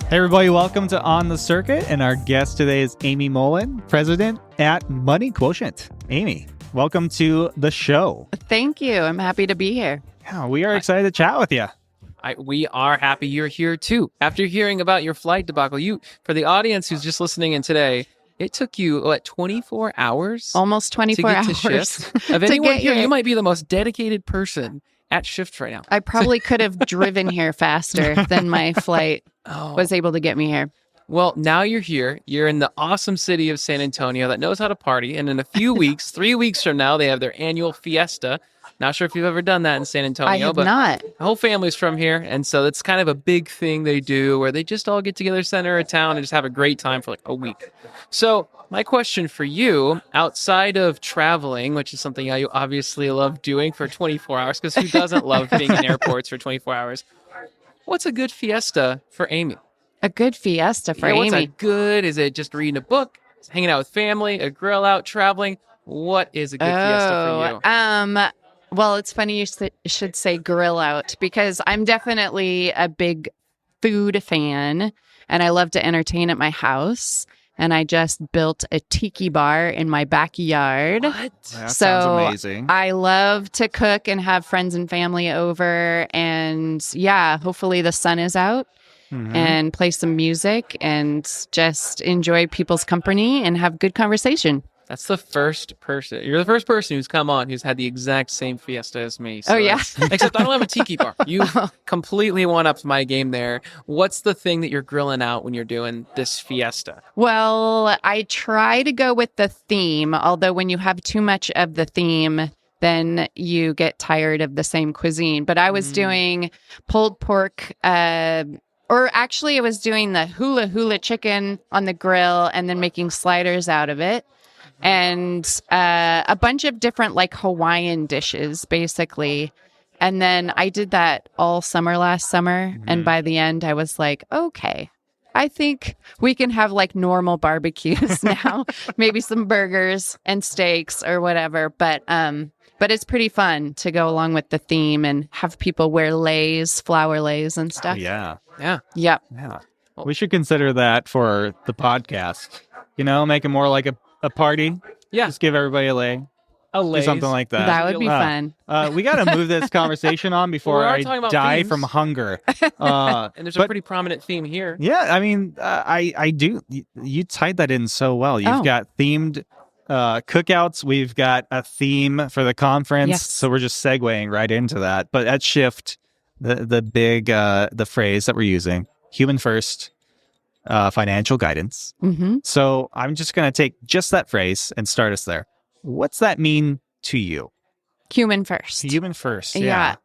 Hey everybody, welcome to On the Circuit, and our guest today is Amy Mullen, president at Money Quotient. Amy, welcome to the show. Thank you. I'm happy to be here. Yeah, we are excited to chat with you. We are happy you're here too. After hearing about your flight debacle, for the audience who's just listening in today, it took you, 24 hours? Almost 24 to get hours. To shift? Of anyone here, you might be the most dedicated person at shift right now. I probably could have driven here faster than my flight was able to get me here. Well, now you're here. You're in the awesome city of San Antonio that knows how to party. And in a few weeks, 3 weeks from now, they have their annual fiesta. Not sure if you've ever done that in San Antonio. I have but not. The whole family's from here. And so it's kind of a big thing they do where they just all get together center of town and just have a great time for like a week. So my question for you, outside of traveling, which is something you obviously love doing for 24 hours, because who doesn't love being in airports for 24 hours? What's a good fiesta for Amy? A good fiesta for What's Amy. Is it just reading a book, hanging out with family, a grill out, traveling? What is a good fiesta for you? Well, it's funny you should say grill out, because I'm definitely a big food fan and I love to entertain at my house. And I just built a tiki bar in my backyard. What? That sounds amazing. I love to cook and have friends and family over. And yeah, hopefully the sun is out and play some music and just enjoy people's company and have good conversation. That's the first person. You're the first person who's come on who's had the exact same fiesta as me. So oh, yeah? Except I don't have a tiki bar. You completely one-upped my game there. What's the thing that you're grilling out when you're doing this fiesta? Well, I try to go with the theme, although when you have too much of the theme, then you get tired of the same cuisine. But I was doing pulled pork, or actually I was doing the hula chicken on the grill and then making sliders out of it. And a bunch of different like Hawaiian dishes, basically. And then I did that all summer last summer. And by the end, I was like, okay, I think we can have like normal barbecues now, maybe some burgers and steaks or whatever. But it's pretty fun to go along with the theme and have people wear leis, flower leis and stuff. Oh, yeah. Yeah. Yep. Yeah. We should consider that for the podcast. You know, make it more like a party. Yeah. Just give everybody a lay. Or something like that. That would be fun. We got to move this conversation on before I die from hunger. And there's a pretty prominent theme here. Yeah, I mean, I do. You tied that in so well. You've got themed cookouts. We've got a theme for the conference. Yes. So we're just segueing right into that. But at Shift, the phrase that we're using, human first, financial guidance. So I'm just going to take just that phrase and start us there. What's that mean to you? Human first. Human first. Yeah.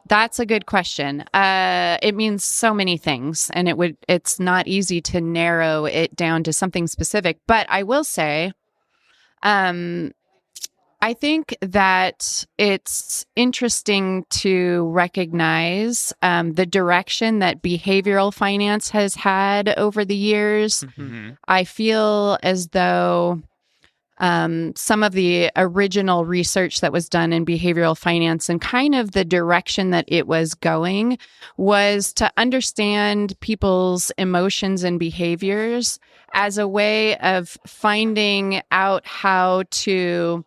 That's a good question. It means so many things, and it's not easy to narrow it down to something specific. But I will say, I think that it's interesting to recognize the direction that behavioral finance has had over the years. I feel as though some of the original research that was done in behavioral finance and kind of the direction that it was going was to understand people's emotions and behaviors as a way of finding out how to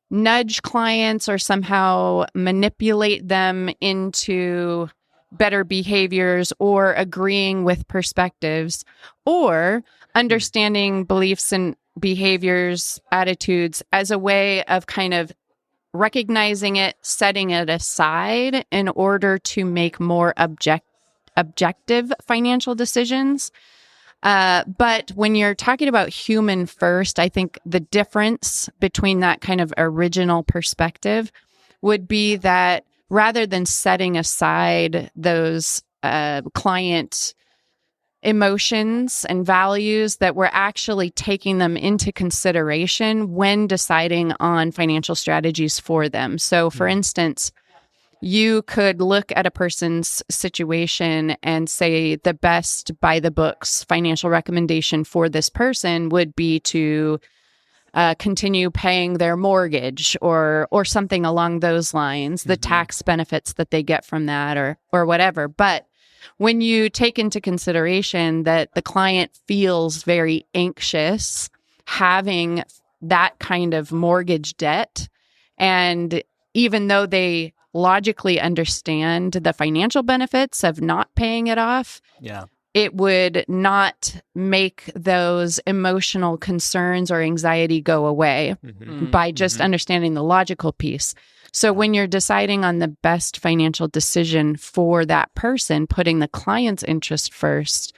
nudge clients or somehow manipulate them into better behaviors or agreeing with perspectives or understanding beliefs and behaviors, attitudes as a way of kind of recognizing it, setting it aside in order to make more objective financial decisions. But when you're talking about human first, I think the difference between that kind of original perspective would be that rather than setting aside those client emotions and values, that we're actually taking them into consideration when deciding on financial strategies for them. So, for instance, you could look at a person's situation and say the best by the books financial recommendation for this person would be to continue paying their mortgage or something along those lines, the tax benefits that they get from that or whatever. But when you take into consideration that the client feels very anxious having that kind of mortgage debt, and even though they logically understand the financial benefits of not paying it off, it would not make those emotional concerns or anxiety go away by just understanding the logical piece. So when you're deciding on the best financial decision for that person, putting the client's interest first,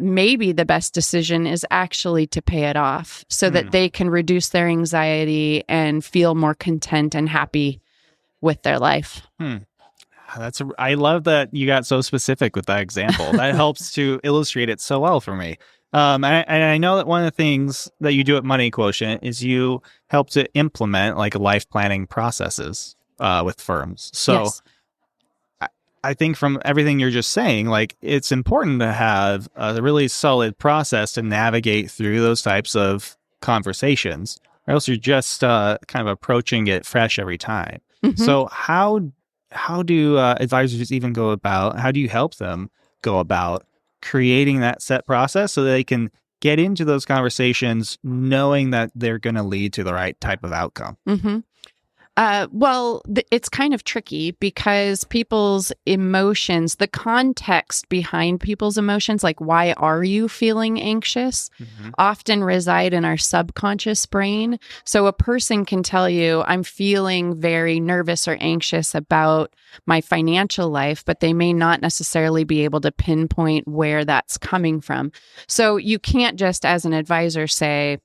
maybe the best decision is actually to pay it off so that they can reduce their anxiety and feel more content and happy with their life. I love that you got so specific with that example. That helps to illustrate it so well for me. And I know that one of the things that you do at Money Quotient is you help to implement like life planning processes with firms. So Yes. I think from everything you're just saying, like it's important to have a really solid process to navigate through those types of conversations, or else you're just kind of approaching it fresh every time. So how do advisors even go about, how do you help them go about creating that set process so that they can get into those conversations knowing that they're going to lead to the right type of outcome? Well, it's kind of tricky because people's emotions, the context behind people's emotions, like why are you feeling anxious, often reside in our subconscious brain. So a person can tell you, I'm feeling very nervous or anxious about my financial life, but they may not necessarily be able to pinpoint where that's coming from. So you can't just as an advisor say,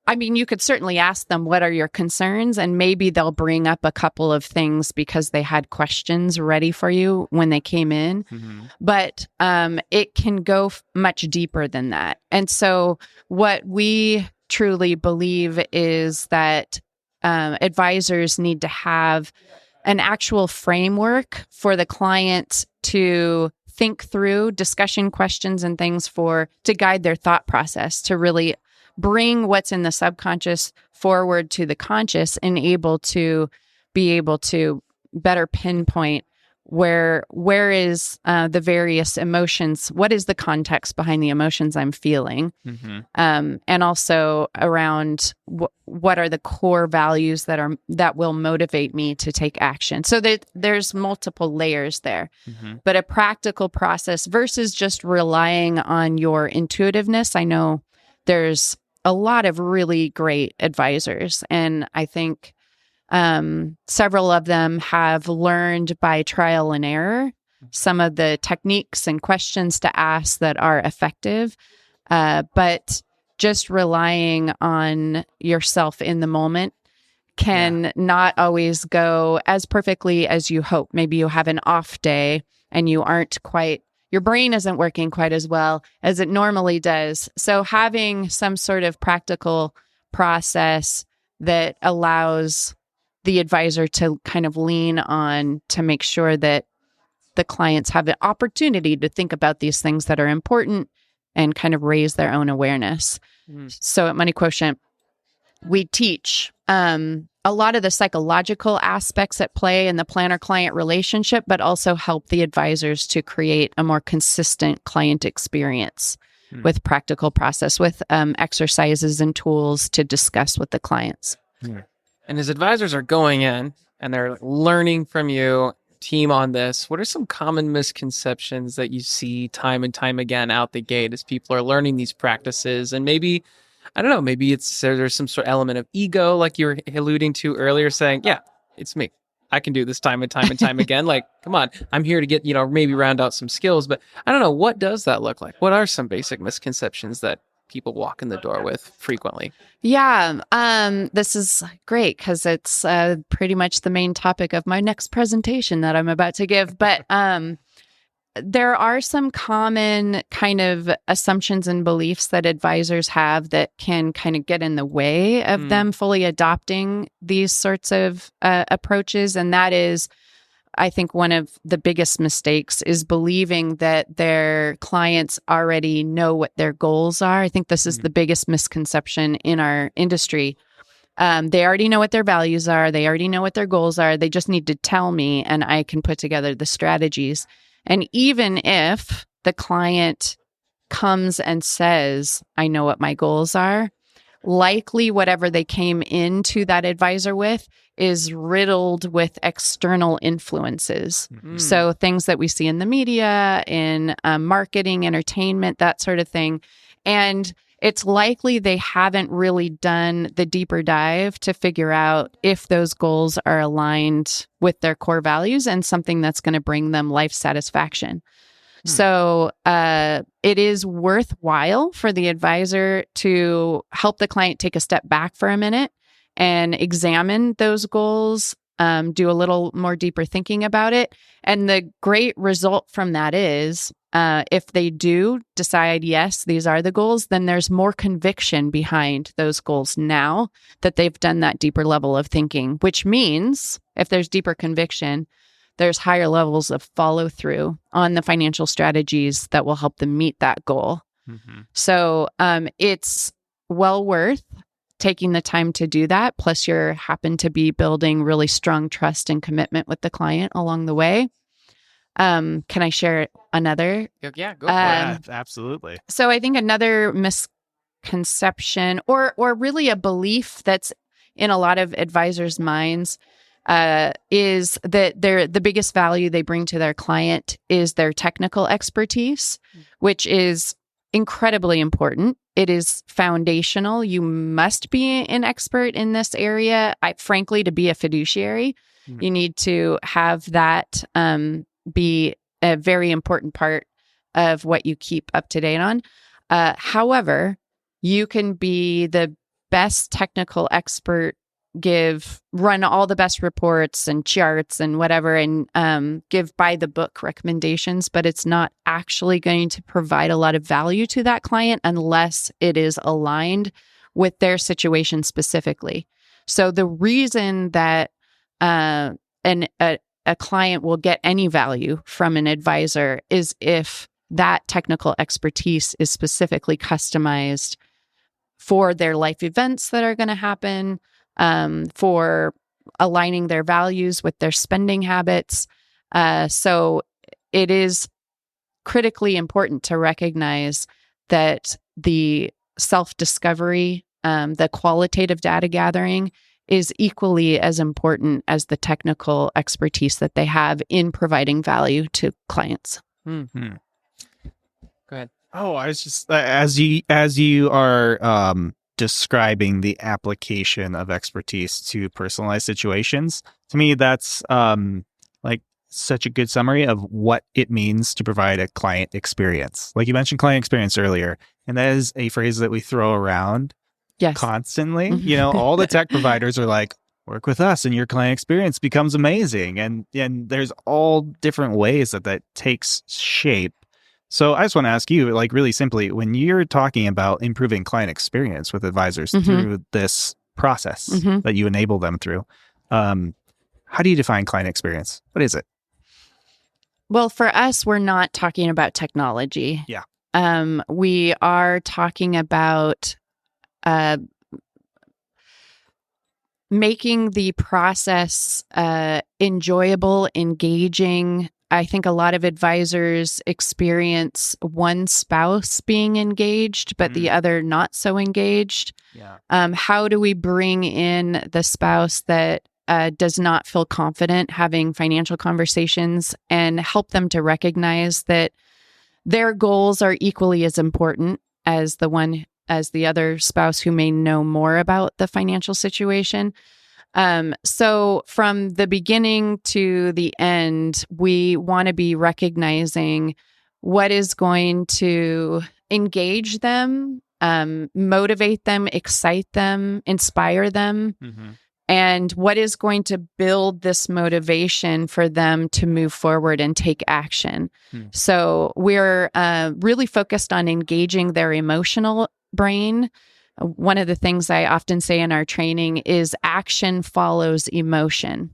I mean, you could certainly ask them, what are your concerns? And maybe they'll bring up a couple of things because they had questions ready for you when they came in. But it can go much deeper than that. And so what we truly believe is that advisors need to have an actual framework for the client to think through, discussion questions and things to guide their thought process, to really bring what's in the subconscious forward to the conscious and be able to better pinpoint where is the various emotions, what is the context behind the emotions I'm feeling, and also around what are the core values that will motivate me to take action. So there's multiple layers there, but a practical process versus just relying on your intuitiveness. I know there's a lot of really great advisors, and I think several of them have learned by trial and error some of the techniques and questions to ask that are effective, but just relying on yourself in the moment can not always go as perfectly as you hope. Maybe you have an off day and your brain isn't working quite as well as it normally does. So having some sort of practical process that allows the advisor to kind of lean on to make sure that the clients have an opportunity to think about these things that are important and kind of raise their own awareness. So at Money Quotient, we teach a lot of the psychological aspects at play in the planner-client relationship, but also help the advisors to create a more consistent client experience with practical process, with exercises and tools to discuss with the clients. And as advisors are going in and they're learning from you, team on this, what are some common misconceptions that you see time and time again out the gate as people are learning these practices? And maybe, I don't know, maybe there's some sort of element of ego, like you were alluding to earlier, saying, yeah, it's me. I can do this time and time and time again. Like, come on, I'm here to get, maybe round out some skills. But I don't know, what does that look like? What are some basic misconceptions that people walk in the door with frequently? Yeah, this is great because it's pretty much the main topic of my next presentation that I'm about to give. But there are some common kind of assumptions and beliefs that advisors have that can kind of get in the way of them fully adopting these sorts of approaches. And that is I think one of the biggest mistakes is believing that their clients already know what their goals are. I think this is the biggest misconception in our industry. They already know what their values are. They already know what their goals are. They just need to tell me, and I can put together the strategies. And even if the client comes and says, I know what my goals are, likely whatever they came into that advisor with is riddled with external influences. So things that we see in the media, in marketing, entertainment, that sort of thing. And it's likely they haven't really done the deeper dive to figure out if those goals are aligned with their core values and something that's going to bring them life satisfaction. So it is worthwhile for the advisor to help the client take a step back for a minute and examine those goals, do a little more deeper thinking about it. And the great result from that is if they do decide, yes, these are the goals, then there's more conviction behind those goals now that they've done that deeper level of thinking, which means if there's deeper conviction, there's higher levels of follow through on the financial strategies that will help them meet that goal. So it's well worth taking the time to do that. Plus, you happen to be building really strong trust and commitment with the client along the way. Can I share another? Yeah, go for it. Absolutely. So I think another misconception or really a belief that's in a lot of advisors' minds is that the biggest value they bring to their client is their technical expertise, which is incredibly important. It is foundational. You must be an expert in this area. Frankly, to be a fiduciary, you need to have that be a very important part of what you keep up to date on. However, you can be the best technical expert, run all the best reports and charts and whatever, and give by the book recommendations, but it's not actually going to provide a lot of value to that client unless it is aligned with their situation specifically. So the reason that a client will get any value from an advisor is if that technical expertise is specifically customized for their life events that are going to happen, for aligning their values with their spending habits. So it is critically important to recognize that the self-discovery, the qualitative data gathering is equally as important as the technical expertise that they have in providing value to clients. Go ahead. Oh, I was just as you are describing the application of expertise to personalized situations. To me, that's like such a good summary of what it means to provide a client experience. Like you mentioned client experience earlier, and that is a phrase that we throw around constantly. You know, all the tech providers are like, work with us and your client experience becomes amazing. And there's all different ways that takes shape. So I just want to ask you, like really simply, when you're talking about improving client experience with advisors through this process that you enable them through, how do you define client experience? What is it? Well, for us, we're not talking about technology. Yeah. We are talking about making the process enjoyable, engaging. I think a lot of advisors experience one spouse being engaged, but the other not so engaged. Yeah. How do we bring in the spouse that does not feel confident having financial conversations and help them to recognize that their goals are equally as important as the other spouse who may know more about the financial situation? So from the beginning to the end, we want to be recognizing what is going to engage them, motivate them, excite them, inspire them, and what is going to build this motivation for them to move forward and take action. So we're really focused on engaging their emotional brain. One of the things I often say in our training is action follows emotion.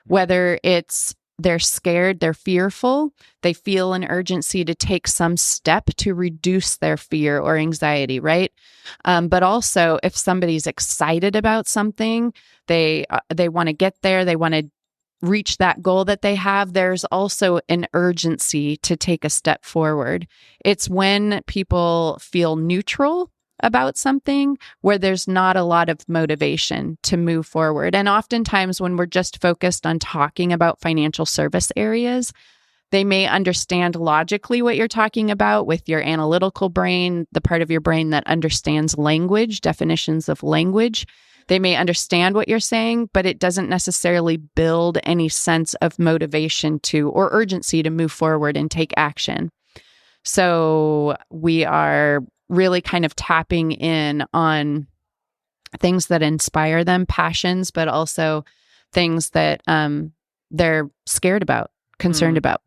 Whether it's they're scared, they're fearful, they feel an urgency to take some step to reduce their fear or anxiety, right? But also, if somebody's excited about something, they want to get there, they want to reach that goal that they have, there's also an urgency to take a step forward. It's when people feel neutral about something where there's not a lot of motivation to move forward. And oftentimes when we're just focused on talking about financial service areas, they may understand logically what you're talking about with your analytical brain, the part of your brain that understands language, definitions of language. They may understand what you're saying, but it doesn't necessarily build any sense of motivation to or urgency to move forward and take action. So we are really kind of tapping in on things that inspire them, passions, but also things that they're scared about, concerned about.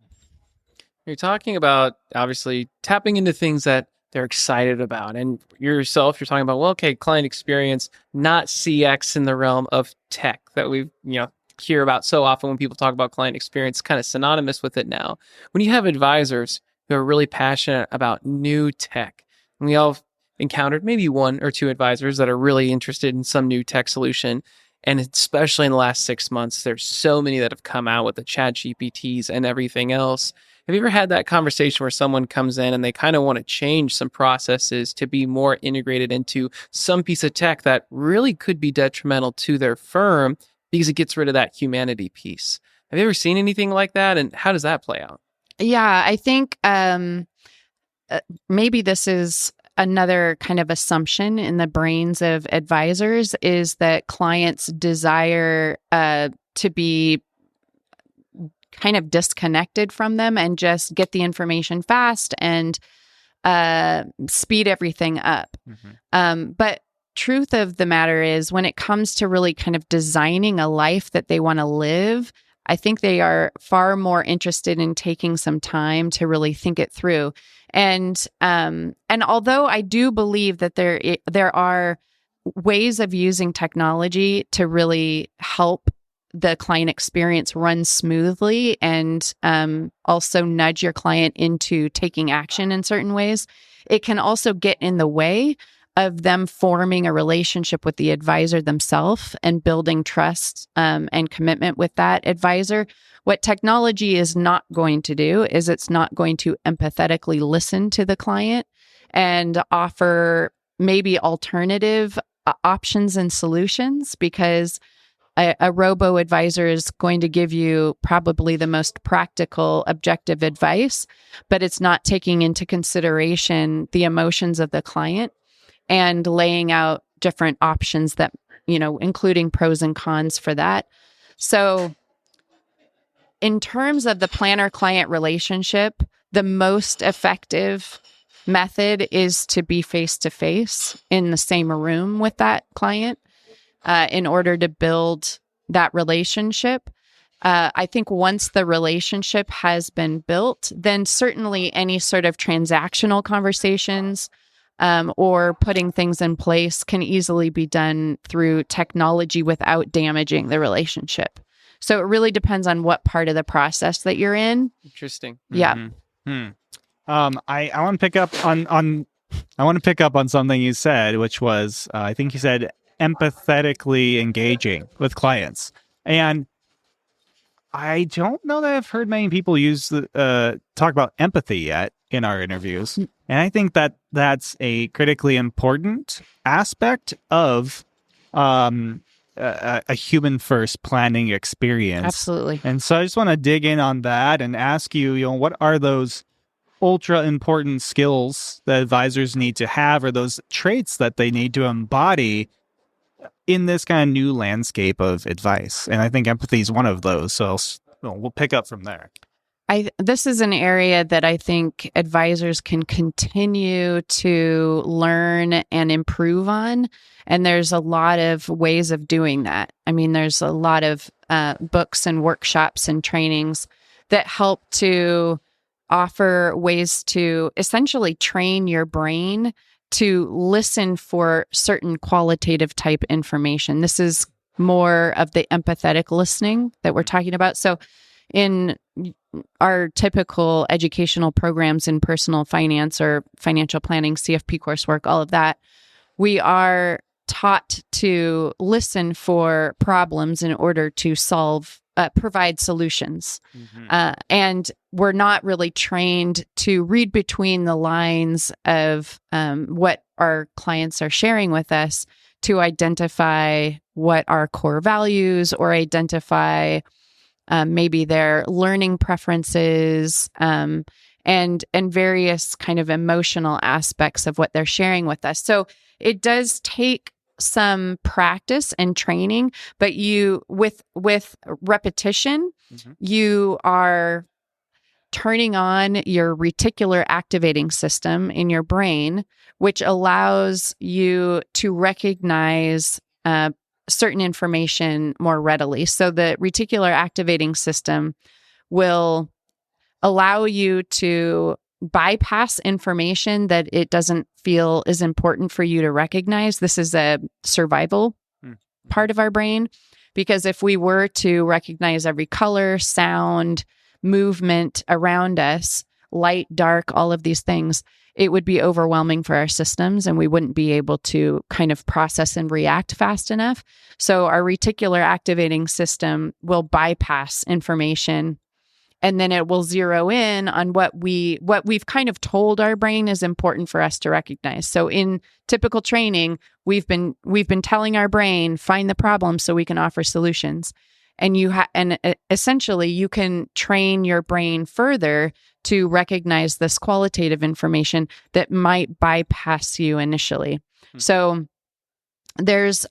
You're talking about obviously tapping into things that they're excited about. And yourself, you're talking about, well, okay, client experience, not CX in the realm of tech that we hear about so often when people talk about client experience, kind of synonymous with it now. When you have advisors who are really passionate about new tech, and we all encountered maybe one or two advisors that are really interested in some new tech solution. And especially in the last 6 months, there's so many that have come out with the chat GPTs and everything else. Have you ever had that conversation where someone comes in and they kind of want to change some processes to be more integrated into some piece of tech that really could be detrimental to their firm because it gets rid of that humanity piece? Have you ever seen anything like that? And how does that play out? Yeah, I think maybe this is another kind of assumption in the brains of advisors is that clients desire to be kind of disconnected from them and just get the information fast and speed everything up. But truth of the matter is, when it comes to really kind of designing a life that they want to live, I think they are far more interested in taking some time to really think it through. And although I do believe that there are ways of using technology to really help the client experience run smoothly and also nudge your client into taking action in certain ways, it can also get in the way of them forming a relationship with the advisor themselves and building trust and commitment with that advisor. What technology is not going to do is it's not going to empathetically listen to the client and offer maybe alternative options and solutions, because a robo-advisor is going to give you probably the most practical, objective advice, but it's not taking into consideration the emotions of the client and laying out different options that, including pros and cons for that. So in terms of the planner-client relationship, the most effective method is to be face-to-face in the same room with that client in order to build that relationship. I think once the relationship has been built, then certainly any sort of transactional conversations or putting things in place can easily be done through technology without damaging the relationship. So it really depends on what part of the process that you're in. Interesting. Yeah. I want to pick up on something you said, which was I think you said empathetically engaging with clients, and I don't know that I've heard many people talk about empathy yet in our interviews. And I think that that's a critically important aspect of a human first planning experience. Absolutely. And so I just want to dig in on that and ask you, what are those ultra important skills that advisors need to have, or those traits that they need to embody in this kind of new landscape of advice? And I think empathy is one of those. So we'll pick up from there. This is an area that I think advisors can continue to learn and improve on. And there's a lot of ways of doing that. I mean, there's a lot of books and workshops and trainings that help to offer ways to essentially train your brain to listen for certain qualitative type information. This is more of the empathetic listening that we're talking about. So in our typical educational programs in personal finance or financial planning, CFP coursework, all of that, we are taught to listen for problems in order to provide solutions. And we're not really trained to read between the lines of what our clients are sharing with us to identify what our core values or identify maybe their learning preferences and various kind of emotional aspects of what they're sharing with us. So it does take some practice and training, but with repetition, you are turning on your reticular activating system in your brain, which allows you to recognize certain information more readily. So the reticular activating system will allow you to bypass information that it doesn't feel is important for you to recognize. This is a survival part of our brain, because if we were to recognize every color, sound, movement around us, light, dark, all of these things, it would be overwhelming for our systems and we wouldn't be able to kind of process and react fast enough. So our reticular activating system will bypass information, and then it will zero in on what we've kind of told our brain is important for us to recognize. So in typical training, we've been telling our brain, find the problem so we can offer solutions. And essentially you can train your brain further to recognize this qualitative information that might bypass you initially. So there's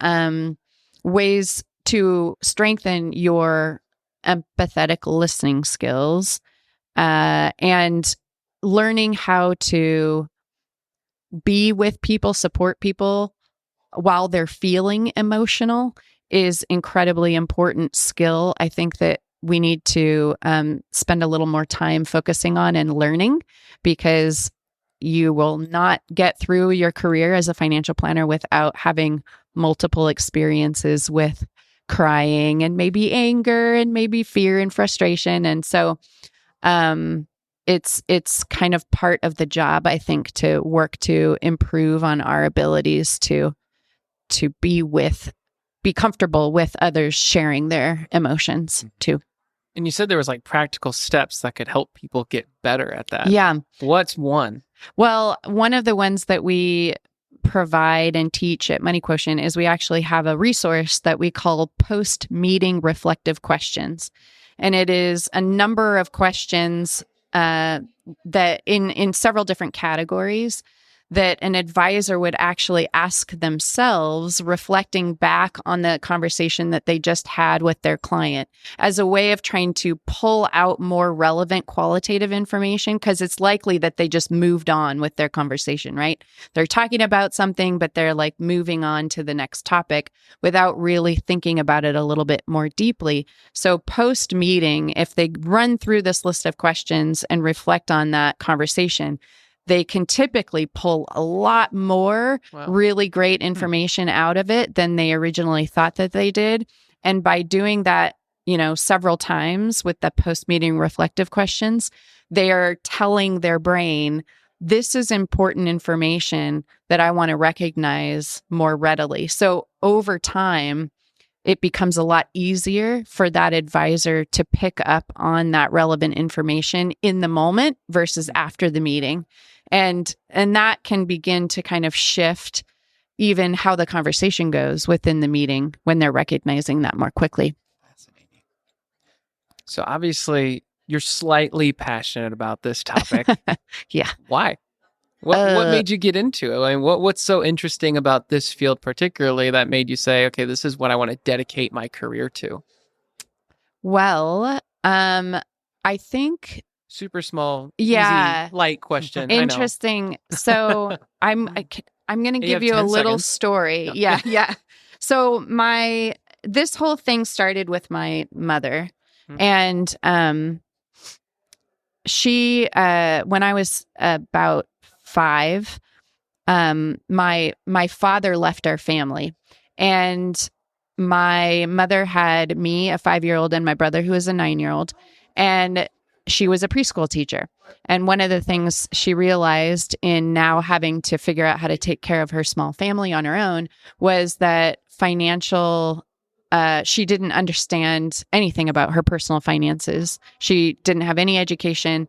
ways to strengthen your empathetic listening skills and learning how to be with people, support people while they're feeling emotional is incredibly important skill. I think that we need to spend a little more time focusing on and learning, because you will not get through your career as a financial planner without having multiple experiences with crying and maybe anger and maybe fear and frustration. And so it's kind of part of the job, I think, to work to improve on our abilities to be comfortable with others sharing their emotions too. And you said there was like practical steps that could help people get better at that. Yeah. What's one? Well, one of the ones that we provide and teach at Money Quotient is we actually have a resource that we call post-meeting reflective questions. And it is a number of questions that in several different categories that an advisor would actually ask themselves, reflecting back on the conversation that they just had with their client, as a way of trying to pull out more relevant qualitative information, because it's likely that they just moved on with their conversation, right? They're talking about something, but they're like moving on to the next topic without really thinking about it a little bit more deeply. So post-meeting, if they run through this list of questions and reflect on that conversation, they can typically pull a lot more really great information out of it than they originally thought that they did. And by doing that, several times with the post-meeting reflective questions, they are telling their brain, this is important information that I want to recognize more readily. So over time, it becomes a lot easier for that advisor to pick up on that relevant information in the moment versus after the meeting. And that can begin to kind of shift even how the conversation goes within the meeting when they're recognizing that more quickly. Fascinating. So obviously you're slightly passionate about this topic. Yeah. Why? What made you get into it? I mean, what's so interesting about this field particularly that made you say, okay, this is what I want to dedicate my career to? Well, I think super small, easy, light question. Interesting. So I'm going to give you a little story. Yeah. So this whole thing started with my mother, and she when I was about 5, my father left our family, and my mother had me, a 5-year-old, and my brother, who was a 9-year-old. And she was a preschool teacher. And one of the things she realized in now having to figure out how to take care of her small family on her own was that she didn't understand anything about her personal finances. She didn't have any education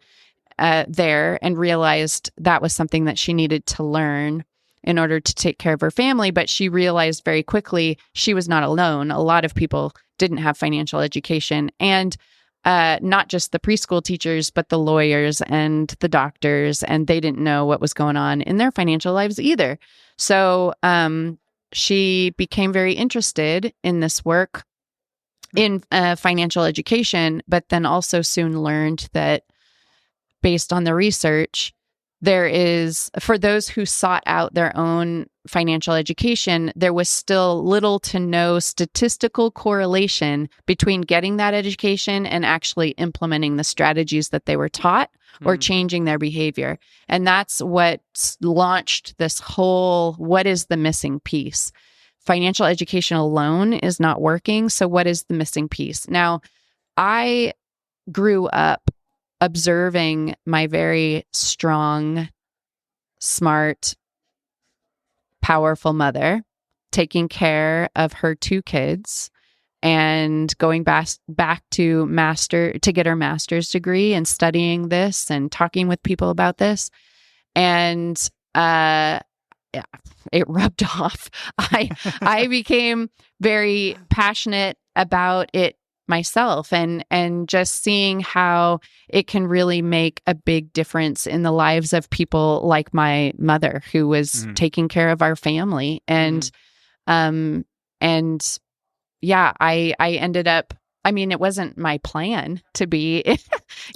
there, and realized that was something that she needed to learn in order to take care of her family. But she realized very quickly she was not alone. A lot of people didn't have financial education, and not just the preschool teachers, but the lawyers and the doctors, and they didn't know what was going on in their financial lives either. So she became very interested in this work in financial education, but then also soon learned that based on the research, there is, for those who sought out their own financial education, there was still little to no statistical correlation between getting that education and actually implementing the strategies that they were taught or changing their behavior. And that's what launched this whole, what is the missing piece? Financial education alone is not working. So what is the missing piece? Now, I grew up observing my very strong, smart, powerful mother taking care of her 2 kids and going back to get her master's degree and studying this and talking with people about this. And it rubbed off. I became very passionate about it myself, and just seeing how it can really make a big difference in the lives of people like my mother, who was taking care of our family. And yeah, I ended up, I mean, it wasn't my plan to be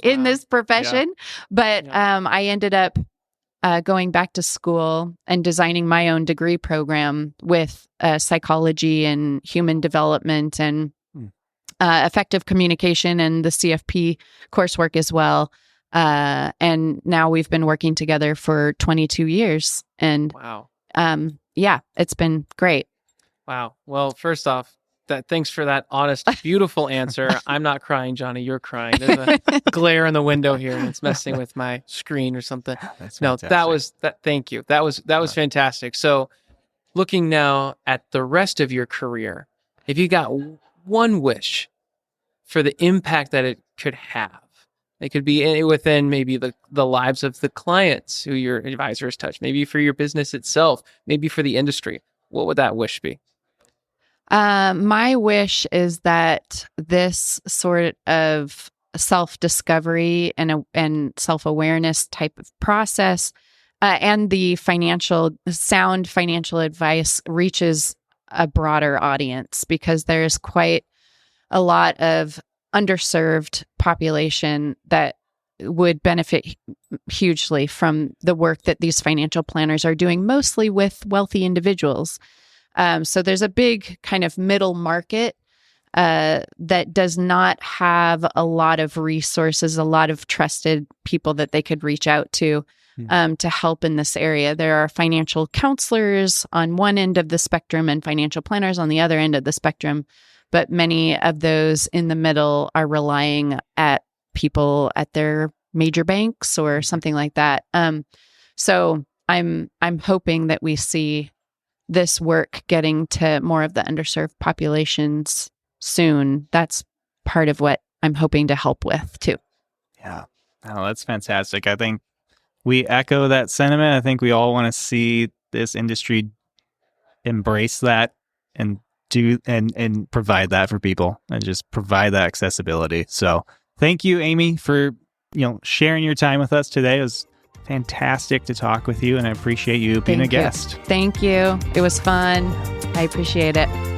in this profession, but I ended up going back to school and designing my own degree program with psychology and human development and effective communication and the CFP coursework as well. And now we've been working together for 22 years. And wow. Yeah, it's been great. Wow. Well, first off, thanks for that honest, beautiful answer. I'm not crying, Johnny. You're crying. There's a glare in the window here, and it's messing with my screen or something. That's no, fantastic. Thank you. That was fantastic. So, looking now at the rest of your career, if you got one wish for the impact that it could have, it could be within maybe the lives of the clients who your advisors touch, maybe for your business itself, maybe for the industry. What would that wish be? My wish is that this sort of self-discovery and self-awareness type of process and the sound financial advice reaches a broader audience, because there's quite a lot of underserved population that would benefit hugely from the work that these financial planners are doing, mostly with wealthy individuals. So there's a big kind of middle market that does not have a lot of resources, a lot of trusted people that they could reach out to help in this area. There are financial counselors on one end of the spectrum and financial planners on the other end of the spectrum, but many of those in the middle are relying at people at their major banks or something like that. So I'm hoping that we see this work getting to more of the underserved populations soon. That's part of what I'm hoping to help with too. Yeah. Oh, that's fantastic. I think we echo that sentiment. I think we all want to see this industry embrace that and do and provide that for people and just provide that accessibility. So thank you, Amy, for sharing your time with us today. It was fantastic to talk with you, and I appreciate you being a guest. Thank you. It was fun. I appreciate it.